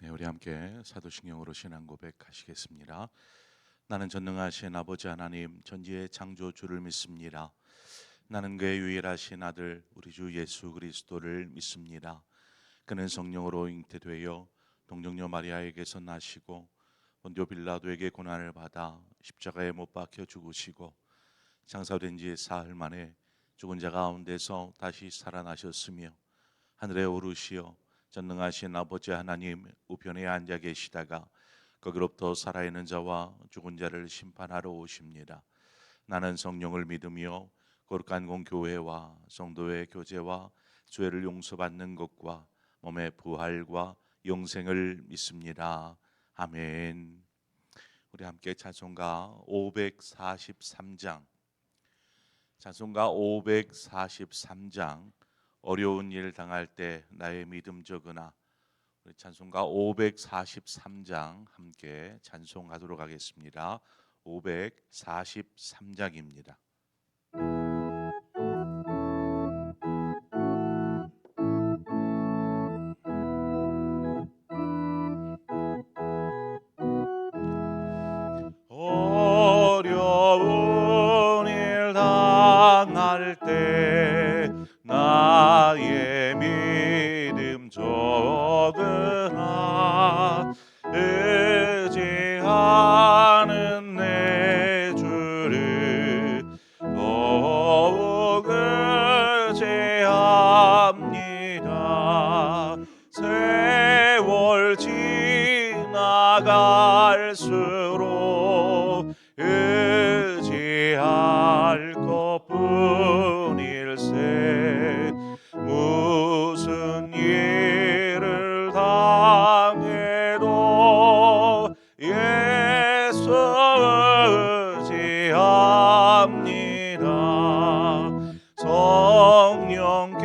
네, 우리 함께 사도신경으로 신앙 고백하시겠습니다. 나는 전능하신 아버지 하나님 전지의 창조주를 믿습니다. 나는 그의 유일하신 아들 우리 주 예수 그리스도를 믿습니다. 그는 성령으로 잉태되어 동정녀 마리아에게서 나시고 본디오 빌라도에게 고난을 받아 십자가에 못 박혀 죽으시고 장사된 지 사흘 만에 죽은 자 가운데서 다시 살아나셨으며 하늘에 오르시어 전능하신 아버지 하나님 우편에 앉아 계시다가 거기로부터 살아있는 자와 죽은 자를 심판하러 오십니다. 나는 성령을 믿으며 거룩한 공교회와 성도의 교제와 죄를 용서받는 것과 몸의 부활과 영생을 믿습니다. 아멘. 우리 함께 찬송가 543장 찬송가 543장 어려운 일 당할 때 나의 믿음 적으나, 우리 찬송가 543장 함께 찬송하도록 하겠습니다. 543장입니다. 어려운 일 당할 때 나의 믿음 적으라. 의지하는 내 주를 더욱 의지합니다. 세월 지나갈수록 의지할 것뿐일세. 무슨 일을 당해도 예수 의지합니다. 성령께서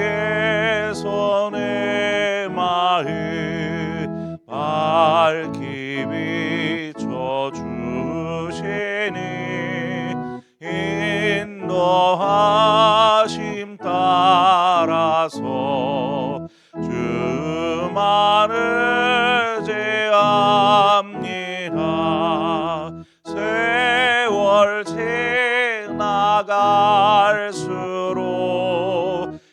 내 마음 밝히 비춰주시니 인도하심 따라서 주만 의지합니다. 세월 지나갈수록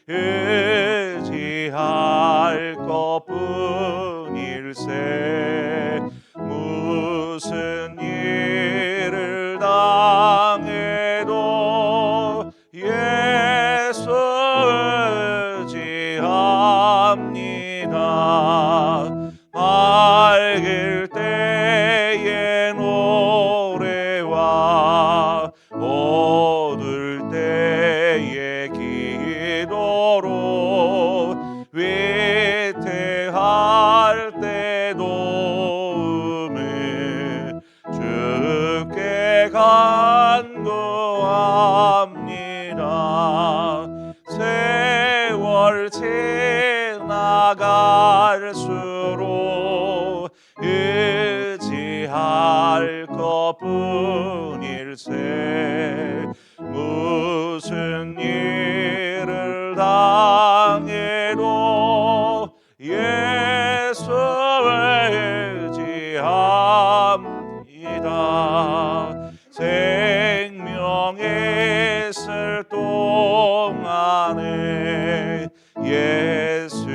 의지할 것뿐일세. 무슨 일을 당해도 예수 의지합니다. 밝을 때의 노래와 어두울 때의 기도로 위태할 때 도움을 주께 간구합니다. 세월 지나갈수록 의지할 것뿐일세. 무슨 일을 당해도 예수 의지합니다. 생명에 있을 동안에 예수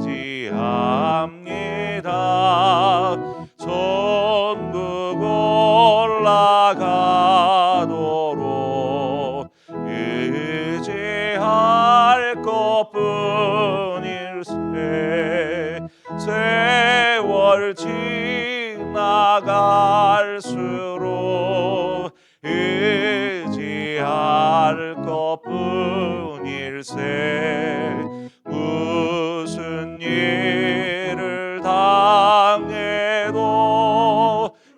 의지합니다. 천국 올라가도록 의지할 것뿐일세. 세월 지나갈수록 의지할 것뿐일세. 무슨 일을 당해도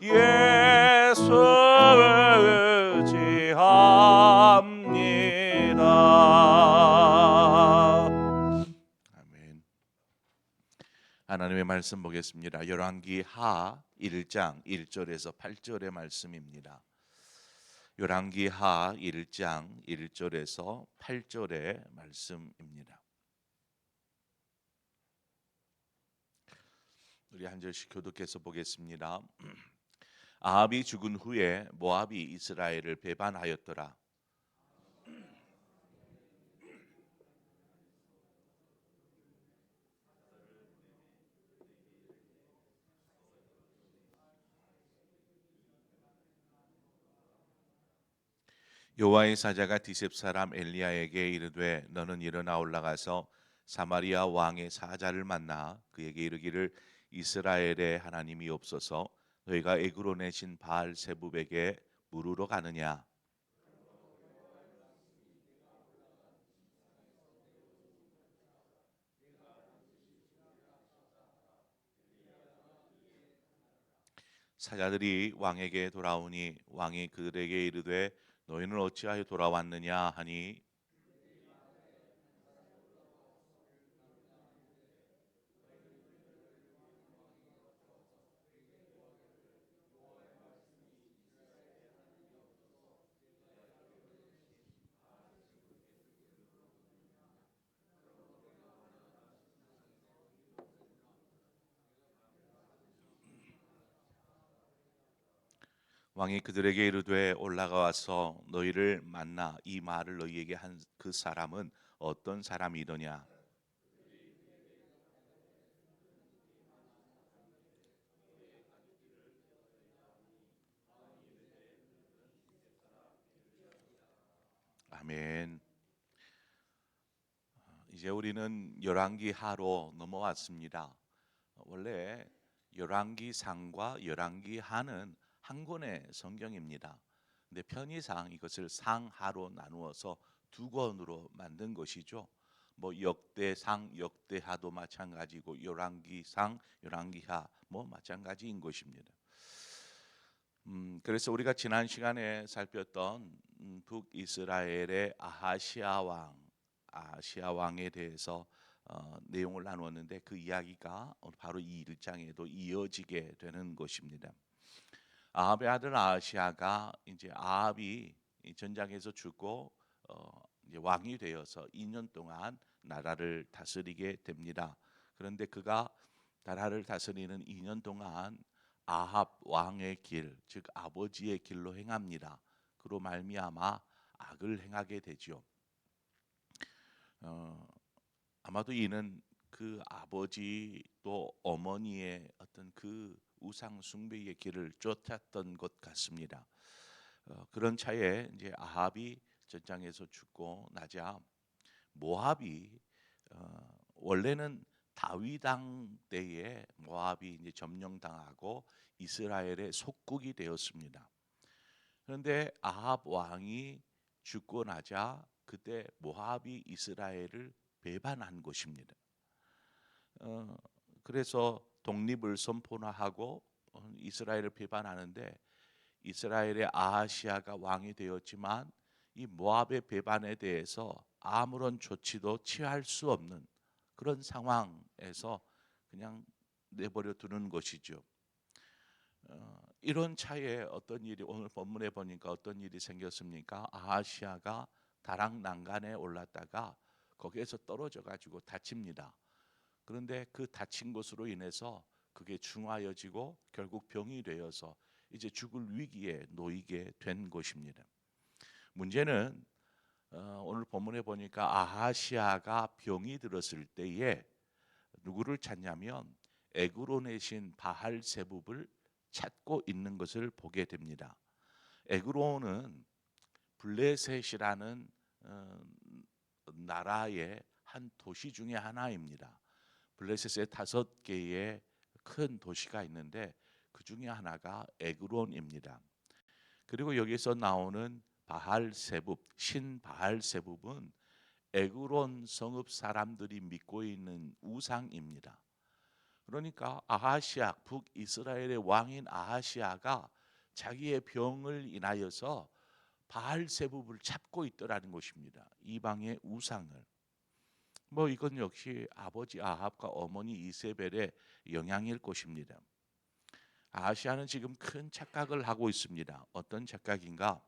예수 의지합니다. 아멘. 하나님의 말씀 보겠습니다. 열왕기 하 1장 1절에서 8절의 말씀입니다. 열왕기 하 1장 1절에서 8절의 말씀입니다. 우리 한 절씩 교독해서 보겠습니다. 아합이 죽은 후에 모압이 이스라엘을 배반하였더라. 여호와의 사자가 디셉 사람 엘리야에게 이르되 너는 일어나 올라가서 사마리아 왕의 사자를 만나 그에게 이르기를 이스라엘의 하나님이 없어서 너희가 에그론의 신 바알 세붑에게 물으러 가느냐. 사자들이 왕에게 돌아오니 왕이 그들에게 이르되 너희는 어찌하여 돌아왔느냐 하니 왕이 그들에게 이르되 올라가서 너희를 만나 이 말을 너희에게 한 그 사람은 어떤 사람이더냐. 아멘. 이제 우리는 열왕기 하로 넘어왔습니다. 원래 열왕기 상과 열왕기 하는 한 권의 성경입니다. 근데 편의상 이것을 상하로 나누어서 두 권으로 만든 것이죠. 뭐 역대상, 역대하도 마찬가지고 열왕기상, 열왕기하 뭐 마찬가지인 것입니다. 그래서 우리가 지난 시간에 살폈던 북이스라엘의 아하시아 왕에 대해서 내용을 나누었는데 그 이야기가 바로 이 일장에도 이어지게 되는 것입니다. 아합의 아들 아하시아가 이제 아합이 이 전장에서 죽고 이제 왕이 되어서 2년 동안 나라를 다스리게 됩니다. 그런데 그가 나라를 다스리는 2년 동안 아합 왕의 길, 즉 아버지의 길로 행합니다. 그로 말미암아 악을 행하게 되죠. 아마도 이는 그 아버지 또 어머니의 어떤 그 우상 숭배의 길을 쫓았던 것 같습니다. 그런 차에 이제 아합이 전장에서 죽고 나자 모압이 원래는 다윗 왕 때에 모압이 이제 점령당하고 이스라엘의 속국이 되었습니다. 그런데 아합 왕이 죽고 나자 그때 모압이 이스라엘을 배반한 것입니다. 어, 그래서 독립을 선포하고 이스라엘을 배반하는데 이스라엘의 아하시아가 왕이 되었지만 이 모압의 배반에 대해서 아무런 조치도 취할 수 없는 그런 상황에서 그냥 내버려 두는 것이죠. 이런 차에 어떤 일이 오늘 본문에 보니까 어떤 일이 생겼습니까? 아하시아가 다락 난간에 올랐다가 거기에서 떨어져 가지고 다칩니다. 그런데 그 다친 것으로 인해서 그게 중하여지고 결국 병이 되어서 이제 죽을 위기에 놓이게 된 것입니다. 문제는 오늘 본문에 보니까 아하시아가 병이 들었을 때에 누구를 찾냐면 에그론의 신 바할 세붑을 찾고 있는 것을 보게 됩니다. 에그론은 블레셋이라는 나라의 한 도시 중에 하나입니다. 블레셋에 5개의 큰 도시가 있는데 그 중에 하나가 에그론입니다. 그리고 여기서 나오는 바할 세붑, 신 바할 세붑은 에그론 성읍 사람들이 믿고 있는 우상입니다. 그러니까 아하시아, 북이스라엘의 왕인 아하시아가 자기의 병을 인하여서 바알 세붑을 찾고 있더라는 것입니다. 이방의 우상을. 뭐 이건 역시 아버지 아합과 어머니 이세벨의 영향일 것입니다. 아하시아는 지금 큰 착각을 하고 있습니다. 어떤 착각인가?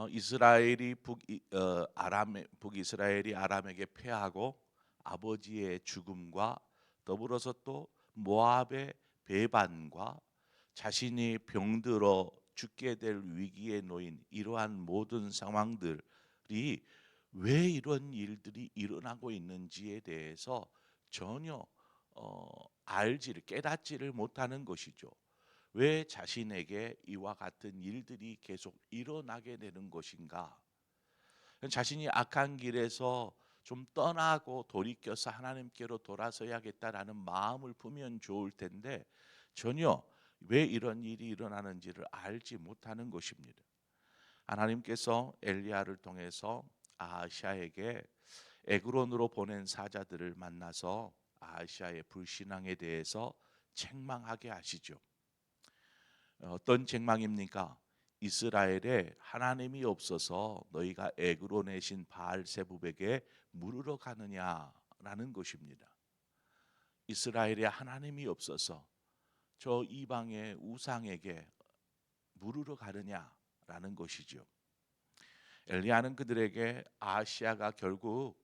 이스라엘이 북이스라엘이 아람에게 패하고 아버지의 죽음과 더불어서 또 모압의 배반과 자신이 병들어 죽게 될 위기에 놓인 이러한 모든 상황들이 왜 이런 일들이 일어나고 있는지에 대해서 전혀 알지를 깨닫지를 못하는 것이죠. 왜 자신에게 이와 같은 일들이 계속 일어나게 되는 것인가? 자신이 악한 길에서 좀 떠나고 돌이켜서 하나님께로 돌아서야겠다라는 마음을 품으면 좋을 텐데 전혀 왜 이런 일이 일어나는지를 알지 못하는 것입니다. 하나님께서 엘리야를 통해서 아하시아에게 에그론으로 보낸 사자들을 만나서 아하시아의 불신앙에 대해서 책망하게 하시죠. 어떤 책망입니까? 이스라엘에 하나님이 없어서 너희가 에그로 내신 바알세붑에게 물으러 가느냐라는 것입니다. 이스라엘에 하나님이 없어서 저 이방의 우상에게 물으러 가느냐라는 것이죠. 엘리야는 그들에게 아하시아가 결국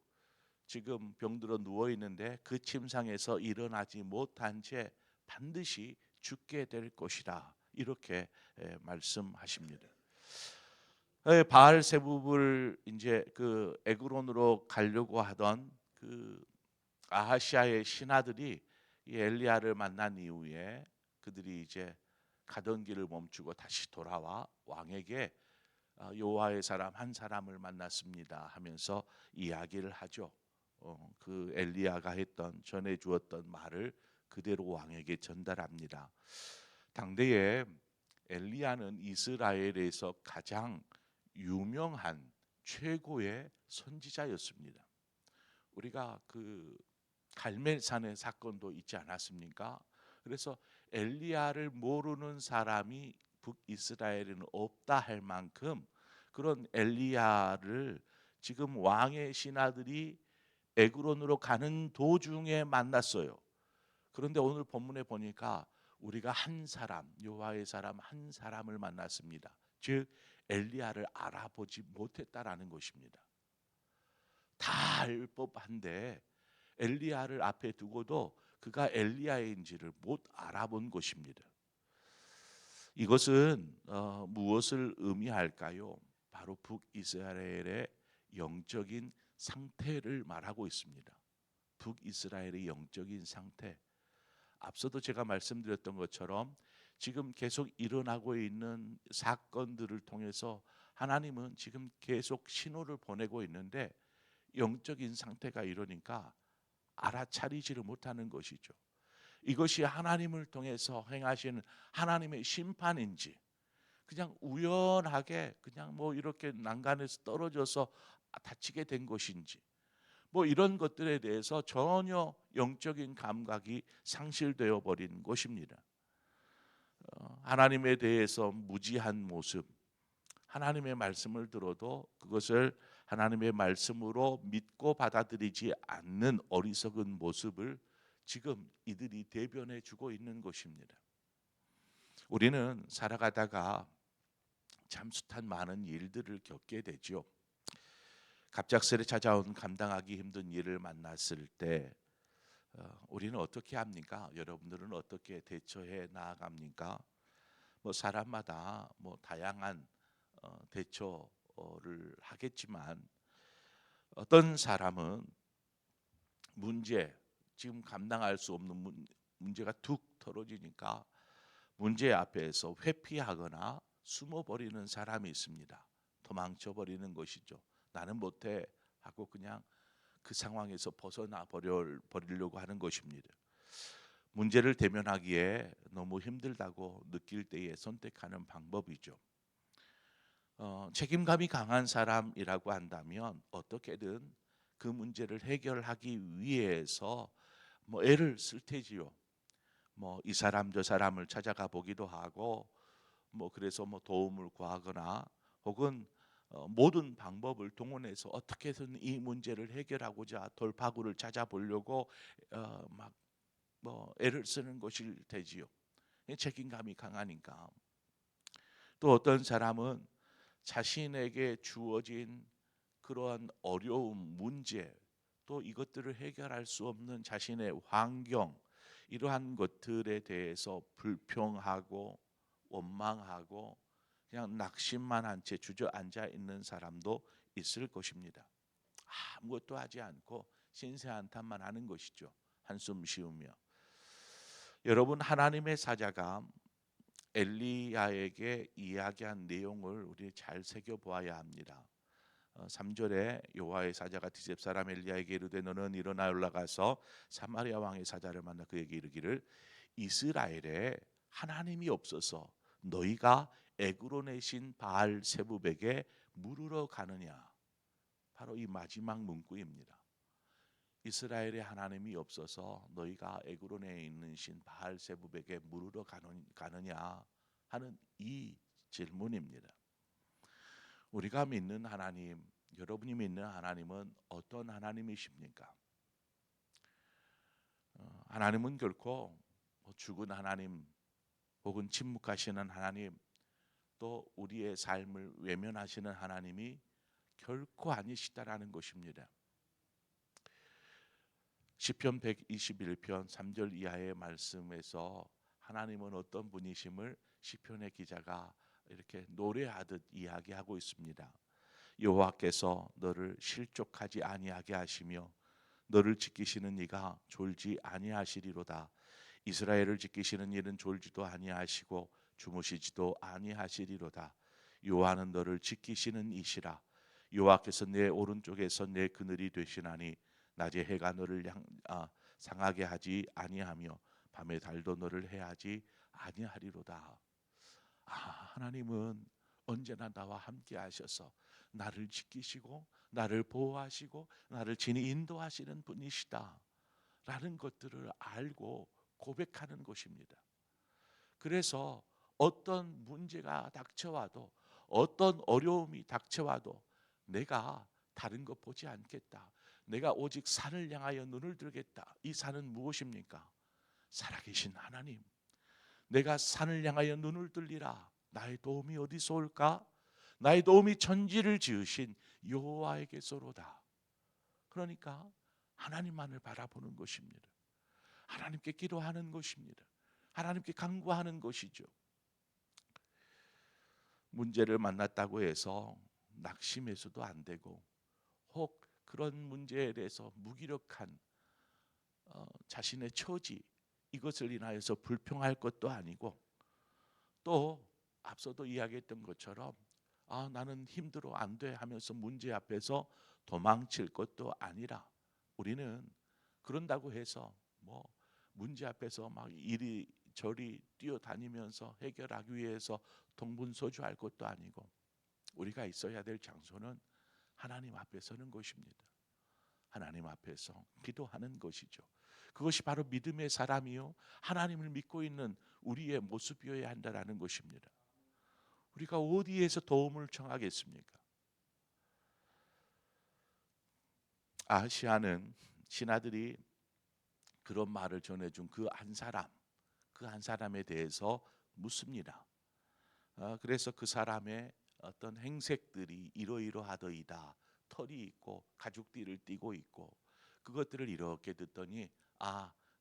지금 병들어 누워 있는데 그 침상에서 일어나지 못한 채 반드시 죽게 될 것이라 이렇게 말씀하십니다. 바알세붑을 이제 그 에그론으로 가려고 하던 그 아하시아의 신하들이 이 엘리야를 만난 이후에 그들이 이제 가던 길을 멈추고 다시 돌아와 왕에게 여호와의 사람 한 사람을 만났습니다 하면서 이야기를 하죠. 그 엘리야가 했던 전해 주었던 말을 그대로 왕에게 전달합니다. 당대에 엘리야는 이스라엘에서 가장 유명한 최고의 선지자였습니다. 우리가 그 갈멜산의 사건도 있지 않았습니까? 그래서 엘리야를 모르는 사람이 북이스라엘에는 없다 할 만큼 그런 엘리야를 지금 왕의 신하들이 에그론으로 가는 도중에 만났어요. 그런데 오늘 본문에 보니까 우리가 한 사람, 여호와의 사람 한 사람을 만났습니다. 즉 엘리야를 알아보지 못했다라는 것입니다. 다 알 법한데 엘리야를 앞에 두고도 그가 엘리야인지를 못 알아본 것입니다. 이것은 무엇을 의미할까요? 바로 북이스라엘의 영적인 상태를 말하고 있습니다. 북이스라엘의 영적인 상태. 앞서도 제가 말씀드렸던 것처럼 지금 계속 일어나고 있는 사건들을 통해서 하나님은 지금 계속 신호를 보내고 있는데 영적인 상태가 이러니까 알아차리지를 못하는 것이죠. 이것이 하나님을 통해서 행하시는 하나님의 심판인지 그냥 우연하게 그냥 뭐 이렇게 난간에서 떨어져서 다치게 된 것인지 뭐 이런 것들에 대해서 전혀 영적인 감각이 상실되어 버린 것입니다. 하나님에 대해서 무지한 모습, 하나님의 말씀을 들어도 그것을 하나님의 말씀으로 믿고 받아들이지 않는 어리석은 모습을 지금 이들이 대변해 주고 있는 것입니다. 우리는 살아가다가 참 숱한 많은 일들을 겪게 되죠. 갑작스레 찾아온 감당하기 힘든 일을 만났을 때 우리는 어떻게 합니까? 여러분들은 어떻게 대처해 나아갑니까? 뭐 사람마다 뭐 다양한 대처를 하겠지만 어떤 사람은 문제 지금 감당할 수 없는 문제가 툭 털어지니까 문제 앞에서 회피하거나 숨어버리는 사람이 있습니다. 도망쳐버리는 것이죠. 나는 못해 하고 그냥 그 상황에서 벗어나 버리려고 하는 것입니다. 문제를 대면하기에 너무 힘들다고 느낄 때에 선택하는 방법이죠. 책임감이 강한 사람이라고 한다면 어떻게든 그 문제를 해결하기 위해서 뭐 애를 쓸 테지요. 뭐 이 사람 저 사람을 찾아가 보기도 하고 뭐 그래서 뭐 도움을 구하거나 혹은 모든 방법을 동원해서 어떻게든 이 문제를 해결하고자 돌파구를 찾아보려고 막 뭐 애를 쓰는 것일 테지요. 책임감이 강하니까. 또 어떤 사람은 자신에게 주어진 그러한 어려움, 문제, 또 이것들을 해결할 수 없는 자신의 환경 이러한 것들에 대해서 불평하고 원망하고 그냥 낙심만 한 채 주저앉아 있는 사람도 있을 것입니다. 아무것도 하지 않고 신세한탄만 하는 것이죠. 한숨 쉬우며. 여러분, 하나님의 사자가 엘리야에게 이야기한 내용을 우리 잘 새겨보아야 합니다. 3절에 여호와의 사자가 디셉 사람 엘리야에게 이르되 너는 일어나 올라가서 사마리아 왕의 사자를 만나 그에게 이르기를 이스라엘에 하나님이 없어서 너희가 에그론의 신 바알 세부백에 물으러 가느냐. 바로 이 마지막 문구입니다. 이스라엘에 하나님이 없어서 너희가 에그론에 있는 신 바알 세부백에 물으러 가느냐 하는 이 질문입니다. 우리가 믿는 하나님, 여러분이 믿는 하나님은 어떤 하나님이십니까? 하나님은 결코 죽은 하나님 혹은 침묵하시는 하나님, 또 우리의 삶을 외면하시는 하나님이 결코 아니시다라는 것입니다. 시편 121편 3절 이하의 말씀에서 하나님은 어떤 분이심을 시편의 기자가 이렇게 노래하듯 이야기하고 있습니다. 여호와께서 너를 실족하지 아니하게 하시며 너를 지키시는 이가 졸지 아니하시리로다. 이스라엘을 지키시는 이는 졸지도 아니하시고 주무시지도 아니하시리로다. 여호와는 너를 지키시는 이시라. 여호와께서 내 오른쪽에서 내 그늘이 되시나니 낮에 해가 너를 상하게 하지 아니하며 밤에 달도 너를 해하지 아니하리로다. 하나님은 언제나 나와 함께 하셔서 나를 지키시고 나를 보호하시고 나를 진히 인도하시는 분이시다 라는 것들을 알고 고백하는 것입니다. 그래서 어떤 문제가 닥쳐와도 어떤 어려움이 닥쳐와도 내가 다른 것 보지 않겠다. 내가 오직 산을 향하여 눈을 들겠다. 이 산은 무엇입니까? 살아계신 하나님. 내가 산을 향하여 눈을 들리라. 나의 도움이 어디서 올까? 나의 도움이 천지를 지으신 여호와에게서로다. 그러니까 하나님만을 바라보는 것입니다. 하나님께 기도하는 것입니다. 하나님께 간구하는 것이죠. 문제를 만났다고 해서 낙심해서도 안 되고, 혹 그런 문제에 대해서 무기력한 자신의 처지, 이것을 인하여서 불평할 것도 아니고, 또 앞서도 이야기했던 것처럼 나는 힘들어 안 돼 하면서 문제 앞에서 도망칠 것도 아니라, 우리는 그런다고 해서 문제 앞에서 막 이리저리 뛰어다니면서 해결하기 위해서 동분서주할 것도 아니고, 우리가 있어야 될 장소는 하나님 앞에 서는 것입니다. 하나님 앞에서 기도하는 것이죠. 그것이 바로 믿음의 사람이요 하나님을 믿고 있는 우리의 모습이어야 한다라는 것입니다. 우리가 어디에서 도움을 청하겠습니까? 아시아는 신하들이 그런 말을 전해준 그 한 사람에 대해서 묻습니다. 그래서 그 사람의 어떤 행색들이 이러이러하더이다. 털이 있고 가죽띠를 띠고 있고, 그것들을 이렇게 듣더니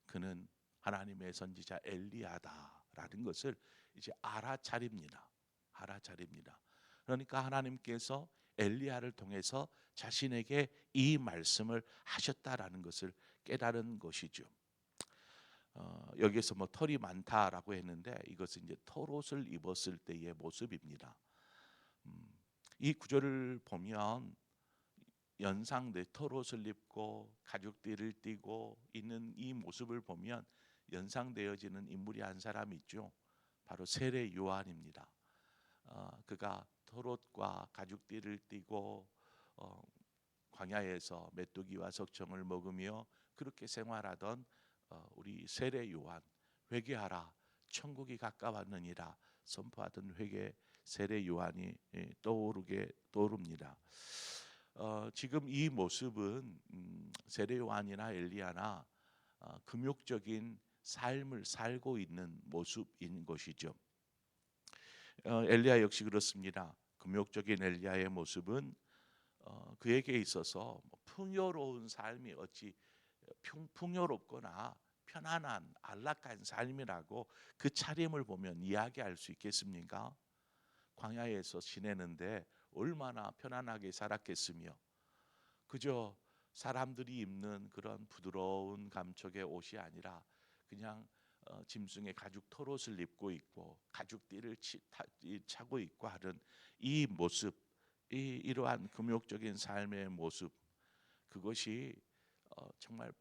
그는 하나님의 선지자 엘리야다라는 것을 이제 알아차립니다. 그러니까 하나님께서 엘리야를 통해서 자신에게 이 말씀을 하셨다라는 것을 깨달은 것이죠. 여기에서 털이 많다라고 했는데, 이것은 이제 털옷을 입었을 때의 모습입니다. 이 구절을 보면 연상돼 털옷을 입고 가죽띠를 띠고 있는 이 모습을 보면 연상되어지는 인물이 한 사람 있죠. 바로 세례 요한입니다. 그가 털옷과 가죽띠를 띠고 광야에서 메뚜기와 석청을 먹으며 그렇게 생활하던 우리 세례 요한, 회개하라 천국이 가까웠느니라 선포하던 세례 요한이 떠오릅니다. 지금 이 모습은 세례 요한이나 엘리야나 금욕적인 삶을 살고 있는 모습인 것이죠. 엘리야 역시 그렇습니다. 금욕적인 엘리야의 모습은 그에게 있어서 풍요로운 삶이 어찌 풍요롭거나 편안한 안락한 삶이라고 그 차림을 보면 이야기할 수 있겠습니까? 광야에서 지내는데 얼마나 편안하게 살았겠으며, 그저 사람들이 입는 그런 부드러운 감촉의 옷이 아니라 그냥 짐승의 가죽 털옷을 입고 있고 가죽띠를 차고 있고 하는 이 모습, 이러한 금욕적인 삶의 모습, 그것이 정말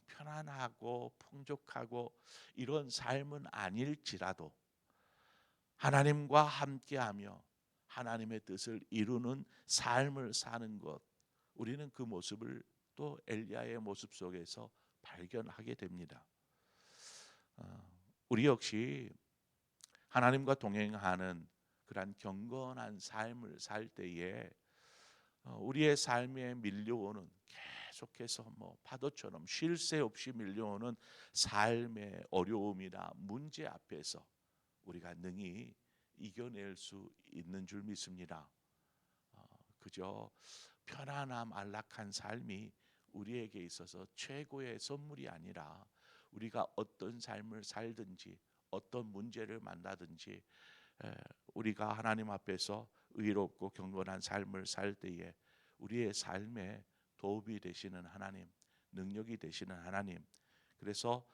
편안하고 풍족하고 이런 삶은 아닐지라도 하나님과 함께하며 하나님의 뜻을 이루는 삶을 사는 것, 우리는 그 모습을 또 엘리야의 모습 속에서 발견하게 됩니다. 우리 역시 하나님과 동행하는 그러한 경건한 삶을 살 때에 우리의 삶에 밀려오는, 계속해서 파도처럼 쉴 새 없이 밀려오는 삶의 어려움이나 문제 앞에서 우리가 능히 이겨낼 수 있는 줄 믿습니다. 그저 편안함 안락한 삶이 우리에게 있어서 최고의 선물이 아니라, 우리가 어떤 삶을 살든지 어떤 문제를 만나든지 우리가 하나님 앞에서 의롭고 경건한 삶을 살 때에 우리의 삶에 도움이 되시는 하나님, 능력이 되시는 하나님, 그래서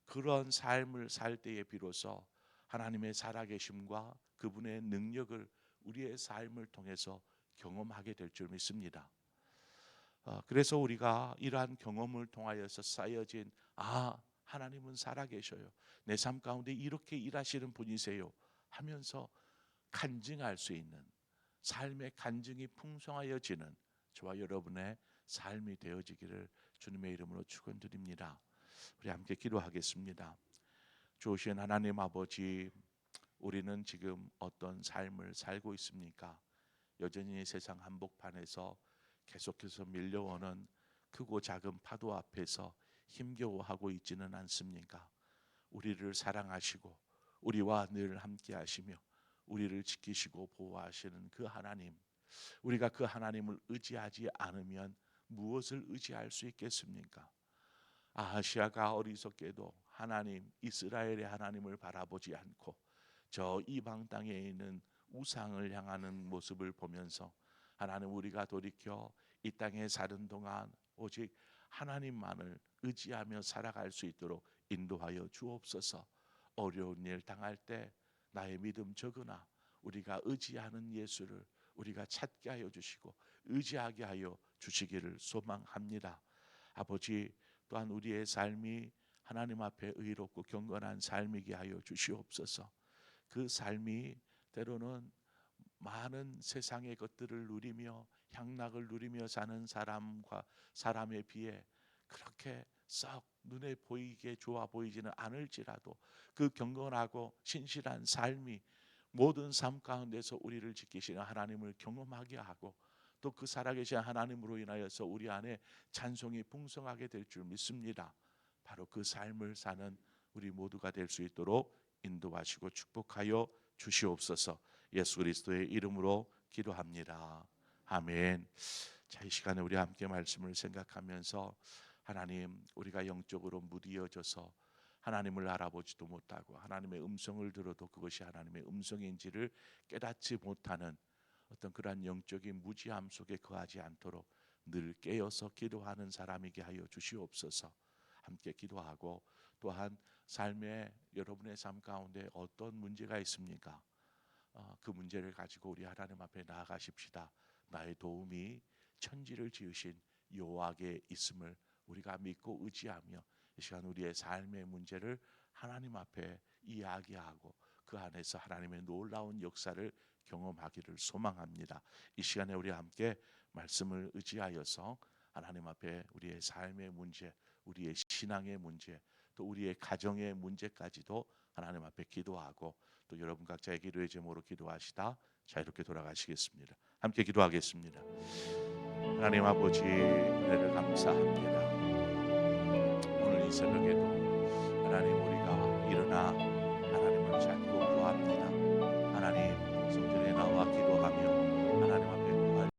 그런 삶을 살 때에 비로소 하나님의 살아계심과 그분의 능력을 우리의 삶을 통해서 경험하게 될 줄 믿습니다. 그래서 우리가 이러한 경험을 통하여서 쌓여진 하나님은 살아계셔요, 내 삶 가운데 이렇게 일하시는 분이세요 하면서 간증할 수 있는, 삶의 간증이 풍성하여지는 저와 여러분의 삶이 되어지기를 주님의 이름으로 축원드립니다. 우리 함께 기도하겠습니다. 좋으신 하나님 아버지, 우리는 지금 어떤 삶을 살고 있습니까? 여전히 세상 한복판에서 계속해서 밀려오는 크고 작은 파도 앞에서 힘겨워하고 있지는 않습니까? 우리를 사랑하시고 우리와 늘 함께 하시며 우리를 지키시고 보호하시는 그 하나님, 우리가 그 하나님을 의지하지 않으면 무엇을 의지할 수 있겠습니까? 아하시아가 어리석게도 하나님, 이스라엘의 하나님을 바라보지 않고 저 이방 땅에 있는 우상을 향하는 모습을 보면서, 하나님, 우리가 돌이켜 이 땅에 사는 동안 오직 하나님만을 의지하며 살아갈 수 있도록 인도하여 주옵소서. 어려운 일 당할 때 나의 믿음 적으나 우리가 의지하는 예수를 우리가 찾게 하여 주시고 의지하게 하여 주시기를 소망합니다. 아버지, 또한 우리의 삶이 하나님 앞에 의롭고 경건한 삶이게 하여 주시옵소서. 그 삶이 때로는 많은 세상의 것들을 누리며 향락을 누리며 사는 사람에 비해 그렇게 썩 눈에 보이게 좋아 보이지는 않을지라도 그 경건하고 신실한 삶이 모든 삶 가운데서 우리를 지키시는 하나님을 경험하게 하고, 또 그 살아계신 하나님으로 인하여서 우리 안에 찬송이 풍성하게 될 줄 믿습니다. 바로 그 삶을 사는 우리 모두가 될 수 있도록 인도하시고 축복하여 주시옵소서. 예수 그리스도의 이름으로 기도합니다. 아멘. 자, 이 시간에 우리 함께 말씀을 생각하면서, 하나님, 우리가 영적으로 무디어져서 하나님을 알아보지도 못하고 하나님의 음성을 들어도 그것이 하나님의 음성인지를 깨닫지 못하는 어떤 그러한 영적인 무지함 속에 거하지 않도록 늘 깨어서 기도하는 사람이게 하여 주시옵소서. 함께 기도하고, 또한 삶의 여러분의 삶 가운데 어떤 문제가 있습니까? 그 문제를 가지고 우리 하나님 앞에 나아가십시다. 나의 도움이 천지를 지으신 여호와께 있음을 우리가 믿고 의지하며 이 시간 우리의 삶의 문제를 하나님 앞에 이야기하고 그 안에서 하나님의 놀라운 역사를 경험하기를 소망합니다. 이 시간에 우리 함께 말씀을 의지하여서 하나님 앞에 우리의 삶의 문제, 우리의 신앙의 문제, 또 우리의 가정의 문제까지도 하나님 앞에 기도하고, 또 여러분 각자의 기도의 제목으로 기도하시다 자유롭게 돌아가시겠습니다. 함께 기도하겠습니다. 하나님 아버지, 은혜를 감사합니다. 오늘 이 새벽에